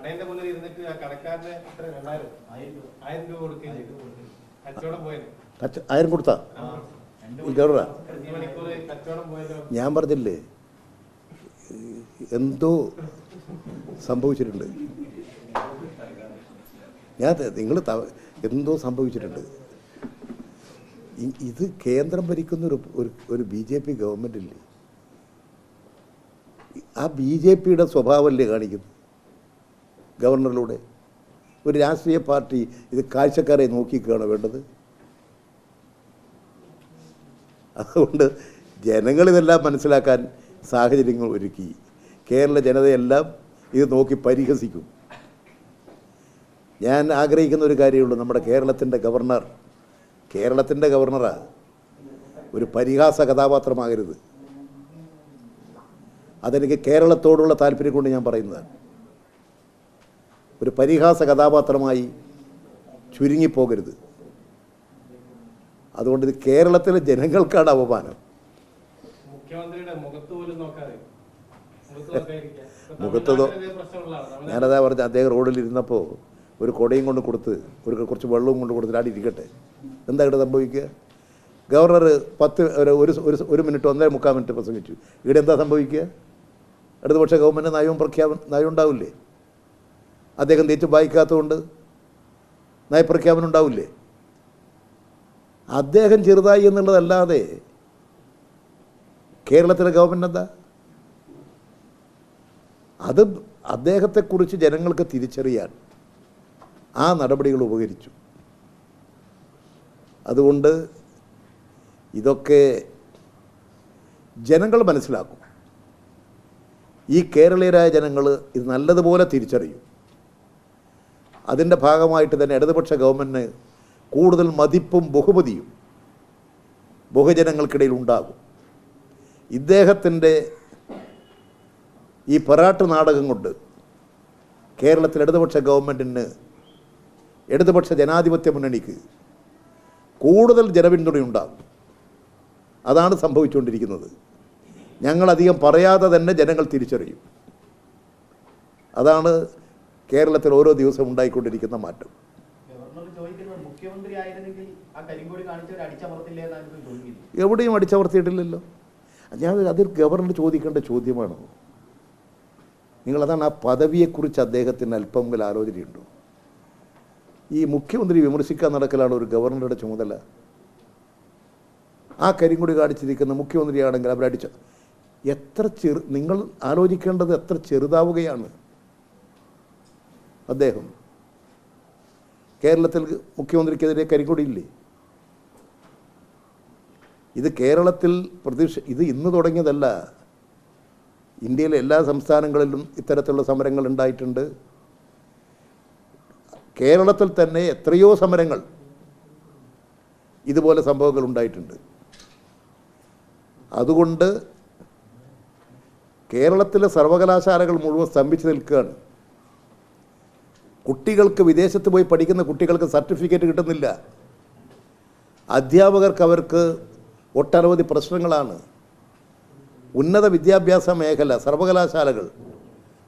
കടേന്റെ മുന്നിൽ ഇരുന്നിട്ട് ആ കടക്കാരന് 1000 രൂപ കൊടുക്കുകയും ചെയ്തു. കച്ചവടം പോയത് 1000 കൊടുത്താ ഗവർണറാ? കച്ചവടം പോയതോ? ഞാൻ പറഞ്ഞില്ലേ എന്തോ സംഭവിച്ചിട്ടുണ്ട്. നിങ്ങൾ എന്തോ സംഭവിച്ചിട്ടുണ്ട്. ഇത് കേന്ദ്രം ഭരിക്കുന്ന ഒരു BJP ഗവൺമെൻറ് ഇല്ലേ, ആ BJPയുടെ സ്വഭാവമല്ലേ കാണിക്കുന്നത് ഗവർണറിലൂടെ? ഒരു രാഷ്ട്രീയ പാർട്ടി ഇത് കാഴ്ചക്കാരെ നോക്കിക്കാണ് വേണ്ടത്. അതുകൊണ്ട് ജനങ്ങളിതെല്ലാം മനസ്സിലാക്കാൻ സാഹചര്യങ്ങൾ ഒരുക്കി. കേരള ജനതയെല്ലാം ഇത് നോക്കി പരിഹസിക്കും. ഞാൻ ആഗ്രഹിക്കുന്ന ഒരു കാര്യമുള്ളൂ, നമ്മുടെ കേരളത്തിൻ്റെ ഗവർണറാ ഒരു പരിഹാസ കഥാപാത്രമാകരുത്. അതെനിക്ക് കേരളത്തോടുള്ള താല്പര്യം കൊണ്ട് ഞാൻ പറയുന്നതാണ്. ഒരു പരിഹാസ കഥാപാത്രമായി ചുരുങ്ങിപ്പോകരുത്. അതുകൊണ്ട് ഇത് കേരളത്തിലെ ജനങ്ങൾക്കാണ് അപമാനം. മുഖത്തതോ ഞാനതാ പറഞ്ഞ, അദ്ദേഹം റോഡിലിരുന്നപ്പോൾ ഒരു കൊടയും കൊണ്ട് കൊടുത്ത് കുറച്ച് വെള്ളവും കൊണ്ട് കൊടുത്തിട്ട് അവിടെ ഇരിക്കട്ടെ. എന്താ ഇവിടെ സംഭവിക്കുക? ഗവർണർ 1 മിനിറ്റ് 1.25 മിനിറ്റ് പ്രസംഗിച്ചു. ഇവിടെ എന്താ സംഭവിക്കുക? ഇടതുപക്ഷ ഗവൺമെൻറ് നയം ഉണ്ടാവില്ലേ? അദ്ദേഹം തെറ്റ് വായിക്കാത്തതുകൊണ്ട് നയപ്രഖ്യാപനം ഉണ്ടാവില്ലേ? അദ്ദേഹം ചെറുതായി എന്നുള്ളതല്ലാതെ കേരളത്തിലെ ഗവൺമെൻറ് എന്താ? അത് അദ്ദേഹത്തെക്കുറിച്ച് ജനങ്ങൾക്ക് തിരിച്ചറിയാൻ ആ നടപടികൾ ഉപകരിച്ചു. അതുകൊണ്ട് ഇതൊക്കെ ജനങ്ങൾ മനസ്സിലാക്കും. ഈ കേരളീയരായ ജനങ്ങൾ ഇത് നല്ലതുപോലെ തിരിച്ചറിയും. അതിൻ്റെ ഭാഗമായിട്ട് തന്നെ ഇടതുപക്ഷ ഗവൺമെൻറ്റിന് കൂടുതൽ മതിപ്പും ബഹുമതിയും ബഹുജനങ്ങൾക്കിടയിൽ ഉണ്ടാകും. ഇദ്ദേഹത്തിൻ്റെ ഈ പറാട്ട് നാടകം കൊണ്ട് കേരളത്തിൽ ഇടതുപക്ഷ ഗവൺമെൻറ്റിന്, ഇടതുപക്ഷ ജനാധിപത്യ മുന്നണിക്ക് കൂടുതൽ ജനപിന്തുണയുണ്ടാകും. അതാണ് സംഭവിച്ചുകൊണ്ടിരിക്കുന്നത്. ഞങ്ങളധികം പറയാതെ തന്നെ ജനങ്ങൾ തിരിച്ചറിയും. അതാണ് കേരളത്തിൽ ഓരോ ദിവസവും ഉണ്ടായിക്കൊണ്ടിരിക്കുന്ന മാറ്റം. എവിടെയും അടിച്ചമർത്തിയിട്ടില്ലല്ലോ. അതിൽ ഗവർണർ ചോദിക്കേണ്ട ചോദ്യമാണോ? നിങ്ങളതാണ് ആ പദവിയെക്കുറിച്ച് അദ്ദേഹത്തിന് അല്പമെങ്കിലും ആലോചനയുണ്ടോ? ഈ മുഖ്യമന്ത്രി വിമർശിക്കാൻ നടക്കലാണ് ഒരു ഗവർണറുടെ ചുമതല. ആ കരിങ്കൊടി കാണിച്ചിരിക്കുന്ന മുഖ്യമന്ത്രിയാണെങ്കിൽ അവരടിച്ച നിങ്ങൾ ആലോചിക്കേണ്ടത് എത്ര ചെറുതാവുകയാണ് അദ്ദേഹം. കേരളത്തിൽ മുഖ്യമന്ത്രിക്കെതിരെ കരിങ്കൊടിയില്ലേ? ഇത് കേരളത്തിൽ ഇത് ഇന്ന് തുടങ്ങിയതല്ല. ഇന്ത്യയിലെ എല്ലാ സംസ്ഥാനങ്ങളിലും ഇത്തരത്തിലുള്ള സമരങ്ങൾ ഉണ്ടായിട്ടുണ്ട്. കേരളത്തിൽ തന്നെ എത്രയോ സമരങ്ങൾ, ഇതുപോലെ സംഭവങ്ങൾ ഉണ്ടായിട്ടുണ്ട്. അതുകൊണ്ട് കേരളത്തിലെ സർവകലാശാലകൾ മുഴുവൻ സ്തംഭിച്ചു നിൽക്കുകയാണ്. കുട്ടികൾക്ക്, വിദേശത്ത് പോയി പഠിക്കുന്ന കുട്ടികൾക്ക് സർട്ടിഫിക്കറ്റ് കിട്ടുന്നില്ല. അധ്യാപകർക്ക് അവർക്ക് ഒട്ടനവധി പ്രശ്നങ്ങളാണ്. ഉന്നത വിദ്യാഭ്യാസ മേഖല, സർവകലാശാലകൾ,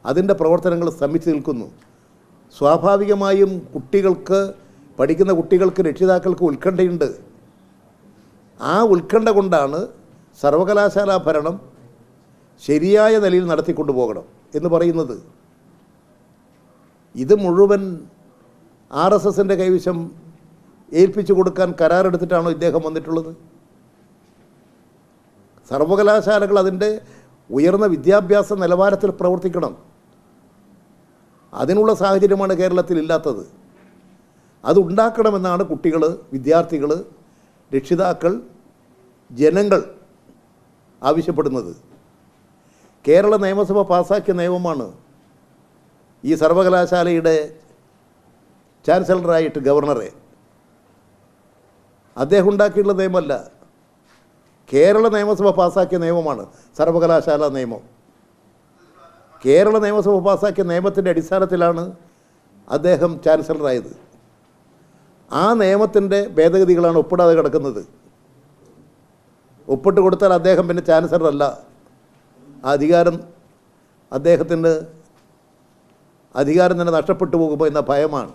അതിൻ്റെ പ്രവർത്തനങ്ങൾ സ്തംഭിച്ചു നിൽക്കുന്നു. സ്വാഭാവികമായും പഠിക്കുന്ന കുട്ടികൾക്ക്, രക്ഷിതാക്കൾക്ക് ഉത്കണ്ഠയുണ്ട്. ആ ഉത്കണ്ഠ കൊണ്ടാണ് സർവകലാശാലാ ഭരണം ശരിയായ നിലയിൽ നടത്തിക്കൊണ്ടു പോകണം എന്ന് പറയുന്നത്. ഇത് മുഴുവൻ RSSൻ്റെ കൈവശം ഏൽപ്പിച്ചു കൊടുക്കാൻ കരാറെടുത്തിട്ടാണോ ഇദ്ദേഹം വന്നിട്ടുള്ളത്? സർവകലാശാലകൾ അതിൻ്റെ ഉയർന്ന വിദ്യാഭ്യാസ നിലവാരത്തിൽ പ്രവർത്തിക്കണം. അതിനുള്ള സാഹചര്യമാണ് കേരളത്തിൽ ഇല്ലാത്തത്. അതുണ്ടാക്കണമെന്നാണ് കുട്ടികൾ, വിദ്യാർത്ഥികൾ, രക്ഷിതാക്കൾ, ജനങ്ങൾ ആവശ്യപ്പെടുന്നത്. കേരള നിയമസഭ പാസാക്കിയ നിയമമാണ് ഈ സർവകലാശാലയുടെ ചാൻസലറായിട്ട് ഗവർണറെ. അദ്ദേഹം ഉണ്ടാക്കിയിട്ടുള്ള നിയമമല്ല, കേരള നിയമസഭ പാസാക്കിയ നിയമമാണ് സർവകലാശാല നിയമം. കേരള നിയമസഭ പാസാക്കിയ നിയമത്തിൻ്റെ അടിസ്ഥാനത്തിലാണ് അദ്ദേഹം ചാൻസലറായത്. ആ നിയമത്തിൻ്റെ ഭേദഗതികളാണ് ഒപ്പിടാതെ കിടക്കുന്നത്. ഒപ്പിട്ട് കൊടുത്താൽ അദ്ദേഹം പിന്നെ ചാൻസലറല്ല. ആ അധികാരം അദ്ദേഹത്തിന് അധികാരം തന്നെ നഷ്ടപ്പെട്ടു പോകുമ്പോൾ എന്ന ഭയമാണ്.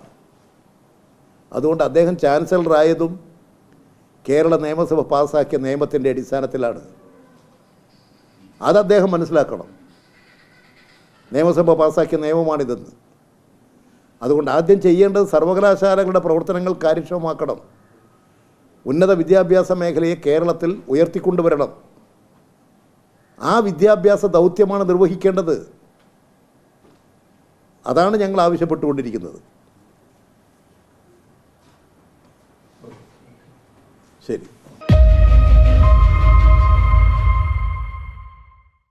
അതുകൊണ്ട് അദ്ദേഹം ചാൻസലറായതും കേരള നിയമസഭ പാസ്സാക്കിയ നിയമത്തിൻ്റെ അടിസ്ഥാനത്തിലാണ്. അത് അദ്ദേഹം മനസ്സിലാക്കണം. നിയമസഭ പാസ്സാക്കിയ നിയമമാണിതെന്ന്. അതുകൊണ്ട് ആദ്യം ചെയ്യേണ്ടത് സർവകലാശാലകളുടെ പ്രവർത്തനങ്ങൾ കാര്യക്ഷമമാക്കണം. ഉന്നത വിദ്യാഭ്യാസ മേഖലയെ കേരളത്തിൽ ഉയർത്തിക്കൊണ്ടുവരണം. ആ വിദ്യാഭ്യാസ ദൗത്യമാണ് നിർവഹിക്കേണ്ടത്. അതാണ് ഞങ്ങൾ ആവശ്യപ്പെട്ടുകൊണ്ടിരിക്കുന്നത്. ശരി.